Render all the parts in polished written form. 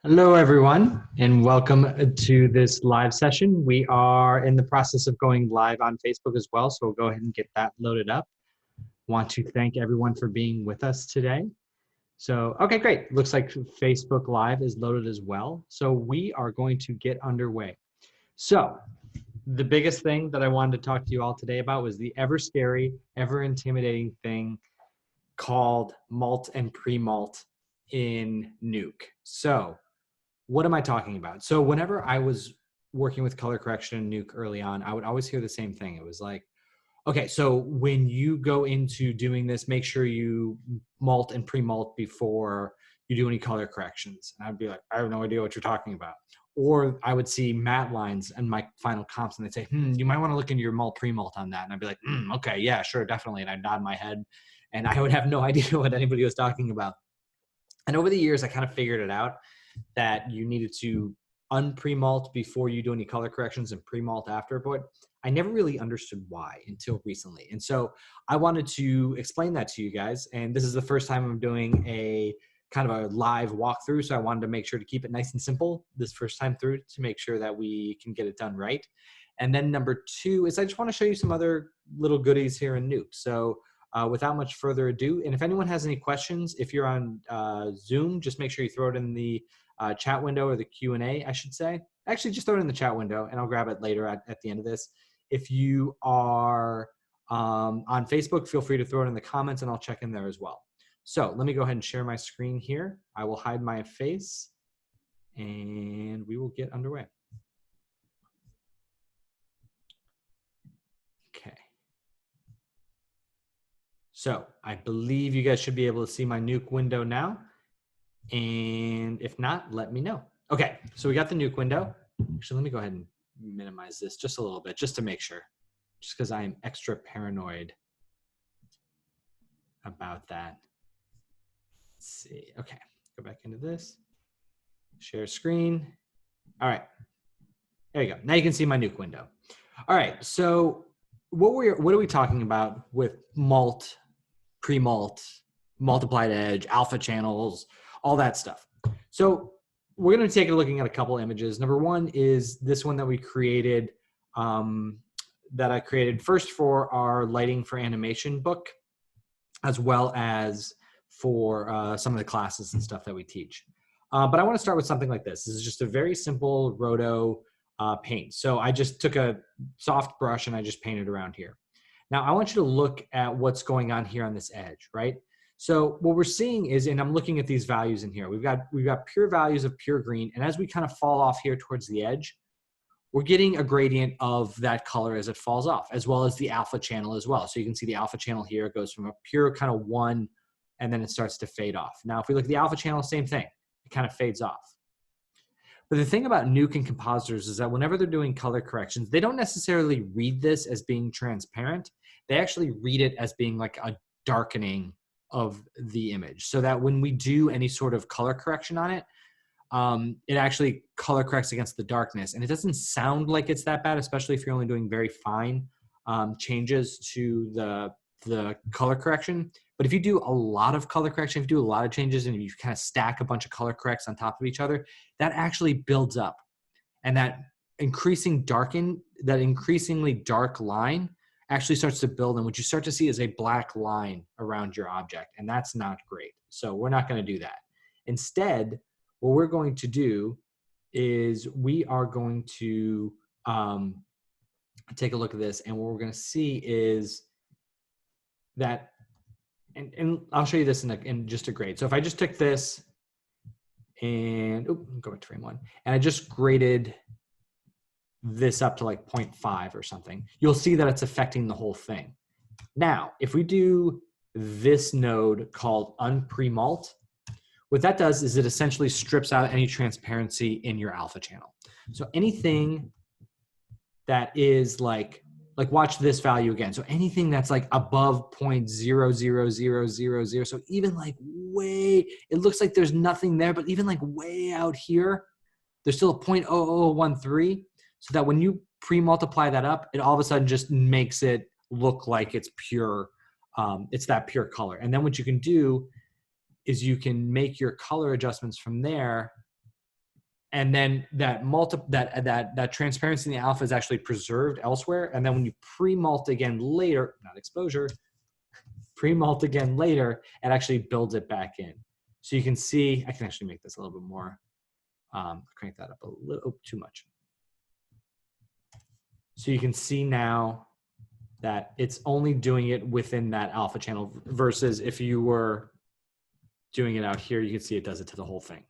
Hello, everyone, and welcome to this live session. We are in the process of going live on Facebook as well, so we'll go ahead and get that loaded up. Want to thank everyone for being with us today. So, okay, great. Looks like Facebook Live is loaded as well. So we are going to get underway. So the biggest thing that I wanted to talk to you all today about was the ever scary, ever intimidating thing called mult and pre-mult in Nuke. So what am I talking about? So whenever I was working with color correction in Nuke early on, I would always hear the same thing. It was like, okay, so when you go into doing this, make sure you mult and pre-mult before you do any color corrections. And I'd be like, I have no idea what you're talking about. Or I would see matte lines in my final comps and they'd say, you might want to look into your mult pre-mult on that. And I'd be like, okay, yeah, sure, definitely. And I'd nod my head and I would have no idea what anybody was talking about. And over the years, I kind of figured it out that you needed to unpre-mult before you do any color corrections and pre-mult after, but I never really understood why until recently. And so I wanted to explain that to you guys. And this is the first time I'm doing a kind of a live walkthrough. So I wanted to make sure to keep it nice and simple this first time through to make sure that we can get it done right. And then number two is I just want to show you some other little goodies here in Nuke. So without much further ado, and if anyone has any questions, if you're on Zoom, just make sure you throw it in the chat window or the Q&A, I should say. Actually, just throw it in the chat window and I'll grab it later at the end of this. If you are on Facebook, feel free to throw it in the comments and I'll check in there as well. So let me go ahead and share my screen here. I will hide my face and we will get underway. Okay. So I believe you guys should be able to see my Nuke window now. And if not, let me know. Okay, so we got the Nuke window. Actually, let me go ahead and minimize this just a little bit, just to make sure, just because I am extra paranoid about that. Let's see. Okay, go back into this. Share screen. All right, there you go. Now you can see my Nuke window. All right, so what are we talking about with mult, pre-mult, multiplied edge, alpha channels, all that stuff? So we're going to take a looking at a couple images. Number one is this one that we created, that I created first for our lighting for animation book, as well as for some of the classes and stuff that we teach. But I want to start with something like this. This is just a very simple roto paint. So I just took a soft brush and I just painted around here. Now I want you to look at what's going on here on this edge, right? So what we're seeing is, and I'm looking at these values in here, we've got pure values of pure green, and as we kind of fall off here towards the edge, we're getting a gradient of that color as it falls off, as well as the alpha channel as well. So you can see the alpha channel here goes from a pure kind of 1, and then it starts to fade off. Now, if we look at the alpha channel, same thing. It kind of fades off. But the thing about Nuke and compositors is that whenever they're doing color corrections, they don't necessarily read this as being transparent. They actually read it as being like a darkening of the image, so that when we do any sort of color correction on it, it actually color corrects against the darkness. And it doesn't sound like it's that bad, especially if you're only doing very fine changes to the color correction. But if you do a lot of color correction, if you do a lot of changes and you kind of stack a bunch of color corrects on top of each other, that actually builds up. And that increasingly dark line actually starts to build, and what you start to see is a black line around your object, and that's not great. So we're not going to do that. Instead, what we're going to do is we are going to take a look at this, and what we're going to see is that, and I'll show you this in just a grade. So if I just took this and go back to frame 1, and I just graded this up to like 0.5 or something, you'll see that it's affecting the whole thing. Now, if we do this node called unpre-mult, what that does is it essentially strips out any transparency in your alpha channel. So anything that is like watch this value again. So anything that's like above 0.00000, so even like way, it looks like there's nothing there, but even like way out here, there's still a 0.0013. So that when you pre-multiply that up, it all of a sudden just makes it look like it's pure, it's that pure color. And then what you can do is you can make your color adjustments from there and then that transparency in the alpha is actually preserved elsewhere. And then when you pre-mult again later, not exposure, pre-mult again later, it actually builds it back in. So you can see, I can actually make this a little bit more, crank that up a little too much. So you can see now that it's only doing it within that alpha channel versus if you were doing it out here, you can see it does it to the whole thing.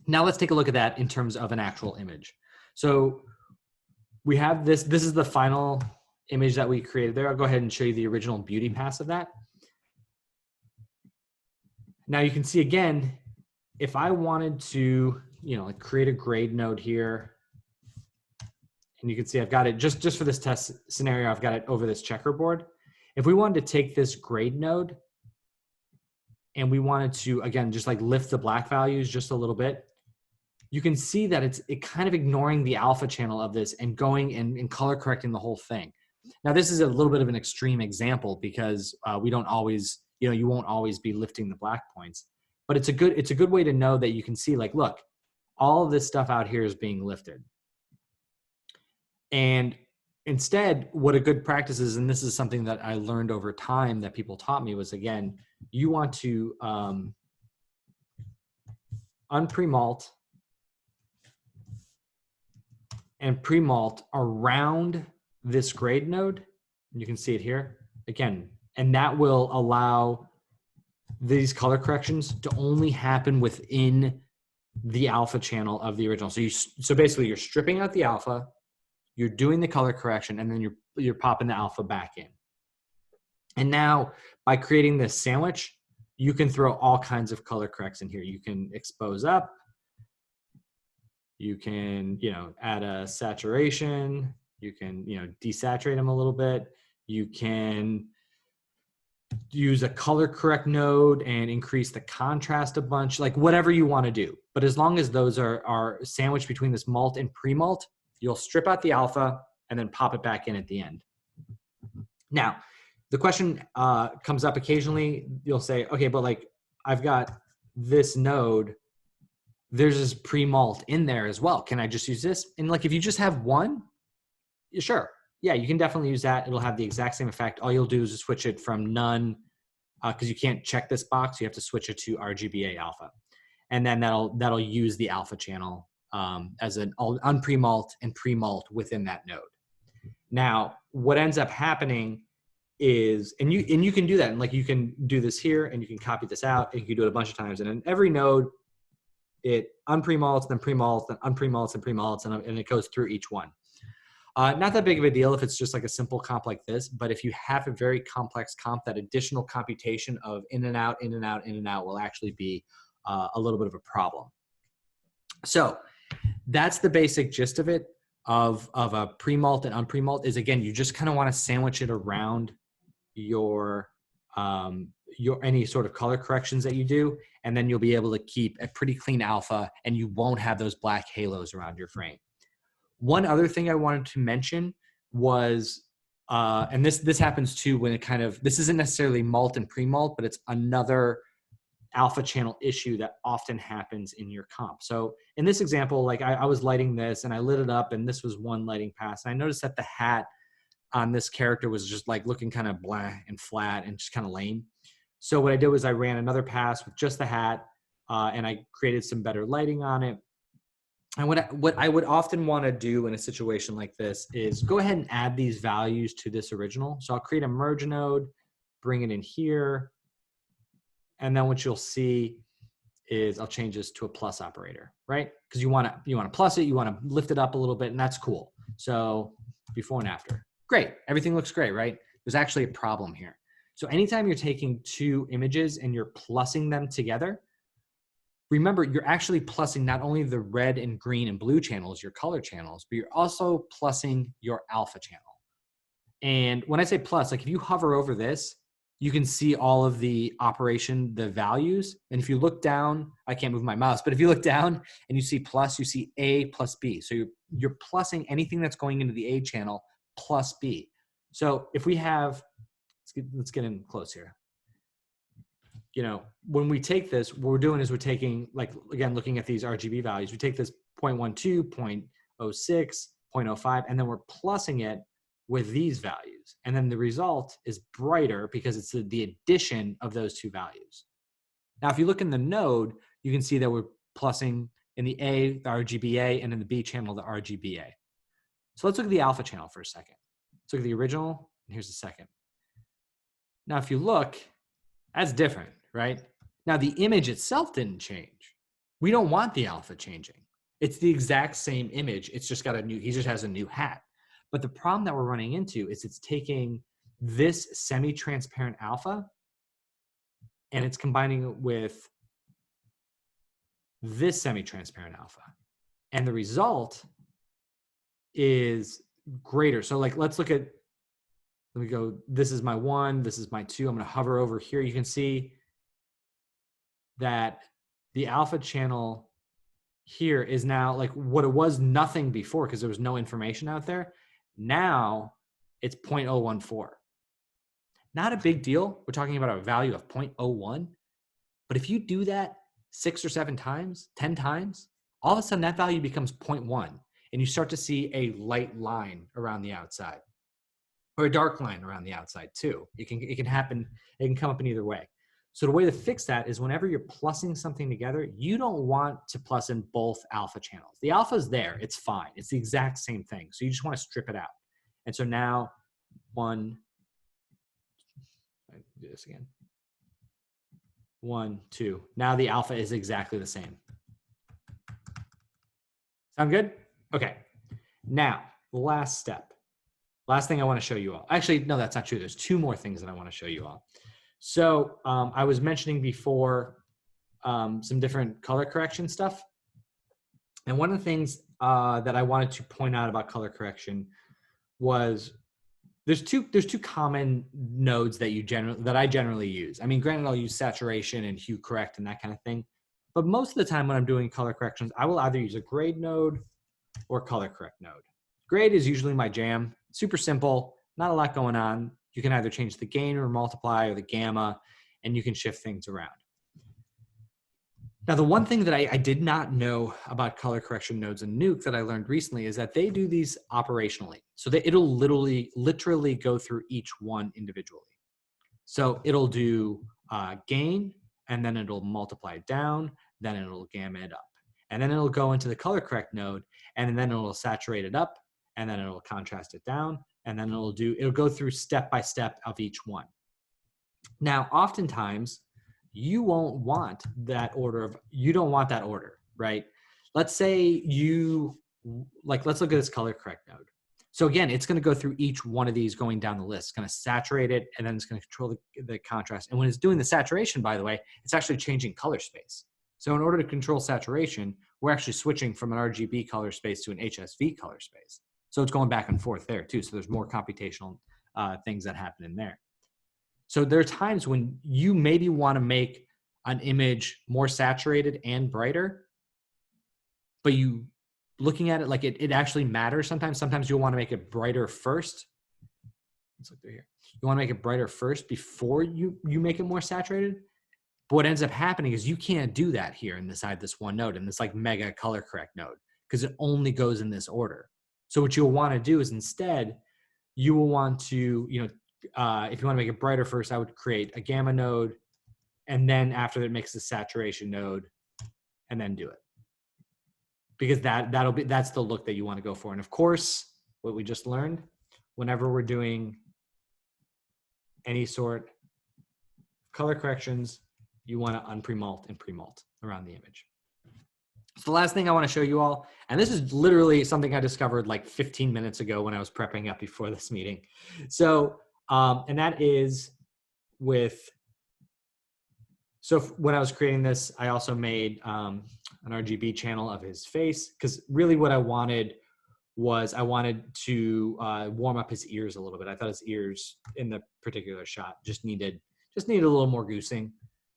Now let's take a look at that in terms of an actual image. So we have this is the final image that we created there. I'll go ahead and show you the original beauty pass of that. Now you can see again, if I wanted to, like create a grade node here, and you can see I've got it just for this test scenario, I've got it over this checkerboard. If we wanted to take this grade node and we wanted to, again, just like lift the black values just a little bit, you can see that it's kind of ignoring the alpha channel of this and going and color correcting the whole thing. Now, this is a little bit of an extreme example because we don't always, you won't always be lifting the black points, but it's a good way to know that you can see like, look, all of this stuff out here is being lifted. And instead, what a good practice is, and this is something that I learned over time that people taught me, was again, you want to unpre-mult and pre-mult around this grade node. You can see it here again, and that will allow these color corrections to only happen within the alpha channel of the original. So basically you're stripping out the alpha, you're doing the color correction, and then you're popping the alpha back in. And now by creating this sandwich, you can throw all kinds of color corrects in here. You can expose up, you can, add a saturation, you can, desaturate them a little bit. You can use a color correct node and increase the contrast a bunch, like whatever you want to do. But as long as those are sandwiched between this mult and pre-mult, you'll strip out the alpha and then pop it back in at the end. Now, the question comes up occasionally. You'll say, okay, but like I've got this node, there's this pre-mult in there as well. Can I just use this? And like, if you just have one, sure. Yeah, you can definitely use that. It'll have the exact same effect. All you'll do is just switch it from none, because you can't check this box. You have to switch it to RGBA alpha. And then that'll use the alpha channel as an unpre-mult and pre-mult within that node. Now, what ends up happening is, and you can do that, and like you can do this here, and you can copy this out, and you can do it a bunch of times. And in every node, it unpre-mults, then pre-mults, then unpre-mults, and pre-mults, and it goes through each one. Not that big of a deal if it's just like a simple comp like this, but if you have a very complex comp, that additional computation of in and out, in and out, in and out will actually be a little bit of a problem. So that's the basic gist of it, of a pre-mult and unpre-mult, is again, you just kind of want to sandwich it around your any sort of color corrections that you do, and then you'll be able to keep a pretty clean alpha, and you won't have those black halos around your frame. One other thing I wanted to mention was, and this happens too when it kind of, this isn't necessarily mult and pre-mult, but it's another alpha channel issue that often happens in your comp. So in this example, like I was lighting this and I lit it up, and this was one lighting pass. And I noticed that the hat on this character was just like looking kind of blah and flat and just kind of lame. So what I did was I ran another pass with just the hat, and I created some better lighting on it. And what I would often want to do in a situation like this is go ahead and add these values to this original. So I'll create a merge node, bring it in here, and then what you'll see is I'll change this to a plus operator, right? Because you want to plus it, you want to lift it up a little bit, and that's cool. So before and after, great, everything looks great, right? There's actually a problem here. So anytime you're taking two images and you're plussing them together, remember, you're actually plussing not only the red and green and blue channels, your color channels, but you're also plussing your alpha channel. And when I say plus, like if you hover over this, you can see all of the operation, the values. And if you look down, I can't move my mouse, but if you look down and you see plus, you see A plus B. So you're plussing anything that's going into the A channel plus B. So if we have, let's get in close here. when we take this, what we're doing is we're taking, like, again, looking at these RGB values, we take this 0.12, 0.06, 0.05, and then we're plussing it with these values. And then the result is brighter because it's the addition of those two values. Now, if you look in the node, you can see that we're plussing in the A, the RGBA, and in the B channel, the RGBA. So let's look at the alpha channel for a second. Let's look at the original, and here's the second. Now, if you look, that's different, right? Now, the image itself didn't change. We don't want the alpha changing. It's the exact same image. It's just got he just has a new hat. But the problem that we're running into is it's taking this semi-transparent alpha and it's combining it with this semi-transparent alpha. And the result is greater. So like, let's look at, let me go, this is my 1, this is my 2. I'm going to hover over here. You can see that the alpha channel here is now like what it was nothing before because there was no information out there. Now it's 0.014. Not a big deal. We're talking about a value of 0.01. But if you do that 6 or 7 times, 10 times, all of a sudden that value becomes 0.1 and you start to see a light line around the outside or a dark line around the outside too. It can happen. It can come up in either way. So the way to fix that is whenever you're plussing something together, you don't want to plus in both alpha channels. The alpha is there. It's fine. It's the exact same thing. So you just want to strip it out. And so now do this again. 1, 2. Now the alpha is exactly the same. Sound good? Okay. Now, the last step. Last thing I want to show you all. Actually, no, that's not true. There's 2 more things that I want to show you all. So I was mentioning before some different color correction stuff. And one of the things that I wanted to point out about color correction was there's two common nodes that I generally use. I mean, granted, I'll use saturation and hue correct and that kind of thing. But most of the time when I'm doing color corrections, I will either use a grade node or color correct node. Grade is usually my jam. Super simple, not a lot going on. You can either change the gain or multiply or the gamma, and you can shift things around. Now, the one thing that I did not know about color correction nodes in Nuke that I learned recently is that they do these operationally. So that it'll literally go through each one individually. So it'll do gain, and then it'll multiply it down, then it'll gamma it up. And then it'll go into the color correct node, and then it'll saturate it up, and then it'll contrast it down, and then it'll go through step by step of each one. Now, oftentimes, you won't want that order you don't want that order, right? Let's say let's look at this color correct node. So again, it's going to go through each one of these going down the list. It's going to saturate it, and then it's going to control the contrast. And when it's doing the saturation, by the way, it's actually changing color space. So in order to control saturation, we're actually switching from an RGB color space to an HSV color space. So it's going back and forth there too. So there's more computational things that happen in there. So there are times when you maybe want to make an image more saturated and brighter, but you looking at it like it actually matters sometimes. Sometimes you'll want to make it brighter first. Let's look through here. You want to make it brighter first before you make it more saturated. But what ends up happening is you can't do that here inside this one node, in this like mega color correct node, because it only goes in this order. So what you'll want to do is instead, you will want to, if you want to make it brighter first, I would create a gamma node, and then after that makes the saturation node, and then do it. Because that's the look that you want to go for. And of course, what we just learned, whenever we're doing any sort of color corrections, you want to unpre-mult and pre-mult around the image. So the last thing I want to show you all, and this is literally something I discovered like 15 minutes ago when I was prepping up before this meeting. So, and that is so when I was creating this, I also made an RGB channel of his face, because really what I wanted was I wanted to warm up his ears a little bit. I thought his ears in the particular shot just needed a little more goosing.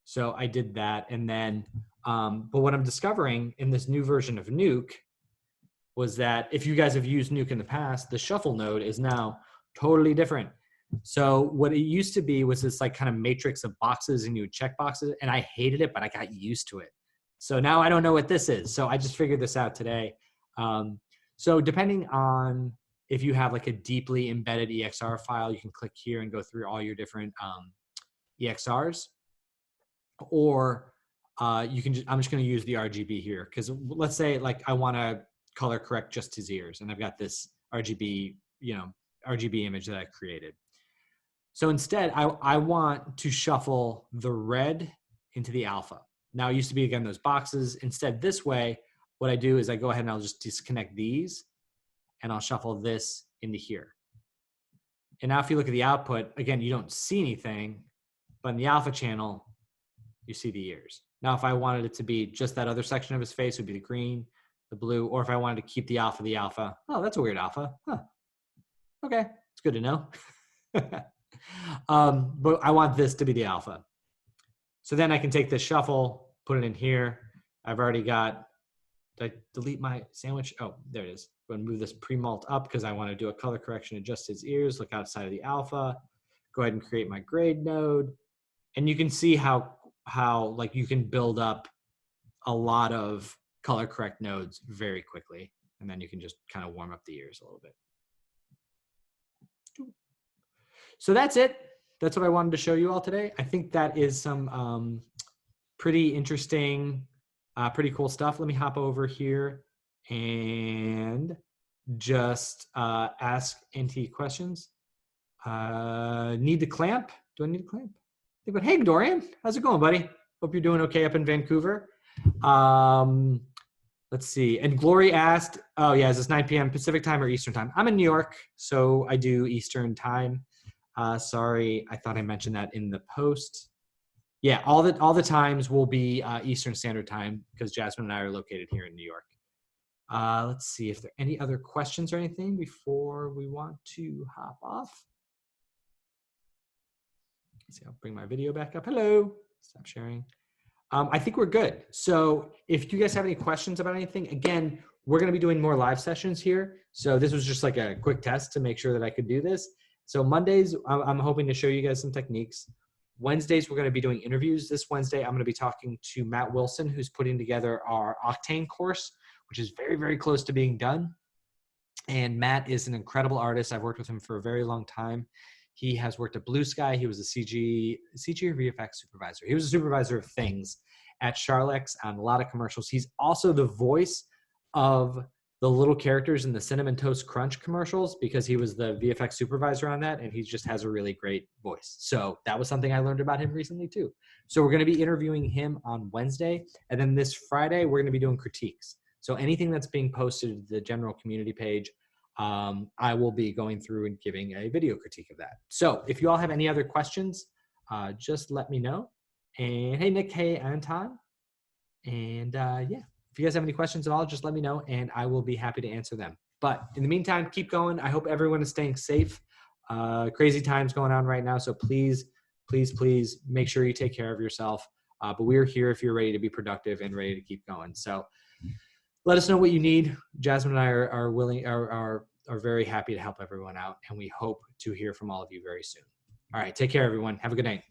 So I did that. And then, but what I'm discovering in this new version of Nuke was that if you guys have used Nuke in the past, the shuffle node is now totally different. So what it used to be was this like kind of matrix of boxes and you would check boxes, and I hated it, but I got used to it. So now I don't know what this is. So I just figured this out today. So depending on if you have like a deeply embedded EXR file, you can click here and go through all your different EXRs, or you can I'm just going to use the RGB here, because let's say like I want to color correct just his ears, and I've got this RGB, RGB image that I created. So instead, I want to shuffle the red into the alpha. Now it used to be, again, those boxes. Instead, this way, what I do is I go ahead and I'll just disconnect these, and I'll shuffle this into here. And now if you look at the output, again, you don't see anything, but in the alpha channel, you see the ears. Now, if I wanted it to be just that other section of his face, it would be the green, the blue, or if I wanted to keep the alpha, oh, that's a weird alpha. Huh. Okay, it's good to know. But I want this to be the alpha. So then I can take this shuffle, put it in here. I've already got, did I delete my sandwich? Oh, there it is. I'm going to move this pre-mult up because I want to do a color correction, adjust his ears, look outside of the alpha. Go ahead and create my grade node. And you can see how like you can build up a lot of color correct nodes very quickly. And then you can just kind of warm up the ears a little bit. So that's it. That's what I wanted to show you all today. I think that is some pretty interesting, pretty cool stuff. Let me hop over here and just ask NT questions. Need to clamp? Do I need to clamp? But hey, Dorian, how's it going, buddy? Hope you're doing okay up in Vancouver. Let's see. And Glory asked, oh yeah, is this 9 p.m. Pacific time or Eastern time? I'm in New York, so I do Eastern time. Sorry, I thought I mentioned that in the post. Yeah, all the times will be Eastern Standard Time because Jasmine and I are located here in New York. Let's see if there are any other questions or anything before we want to hop off. Let's see, I'll bring my video back up. Hello, stop sharing. I think we're good. So if you guys have any questions about anything, again, we're going to be doing more live sessions here. So this was just like a quick test to make sure that I could do this. So Mondays, I'm hoping to show you guys some techniques. Wednesdays, we're going to be doing interviews. This Wednesday, I'm going to be talking to Matt Wilson, who's putting together our Octane course, which is very, very close to being done. And Matt is an incredible artist. I've worked with him for a very long time. He has worked at Blue Sky. He was a CG or VFX supervisor. He was a supervisor of things at Charlex on a lot of commercials. He's also the voice of the little characters in the Cinnamon Toast Crunch commercials because he was the VFX supervisor on that, and he just has a really great voice. So that was something I learned about him recently too. So we're going to be interviewing him on Wednesday, and then this Friday we're going to be doing critiques. So anything that's being posted to the general community page, I will be going through and giving a video critique of that. So if you all have any other questions, just let me know. And hey, Nick, hey, Anton. And yeah, if you guys have any questions at all, just let me know and I will be happy to answer them. But in the meantime, keep going. I hope everyone is staying safe. Crazy times going on right now. So please, please, please make sure you take care of yourself. But we're here if you're ready to be productive and ready to keep going. So let us know what you need. Jasmine and I are very happy to help everyone out, and we hope to hear from all of you very soon. All right, take care, everyone. Have a good night.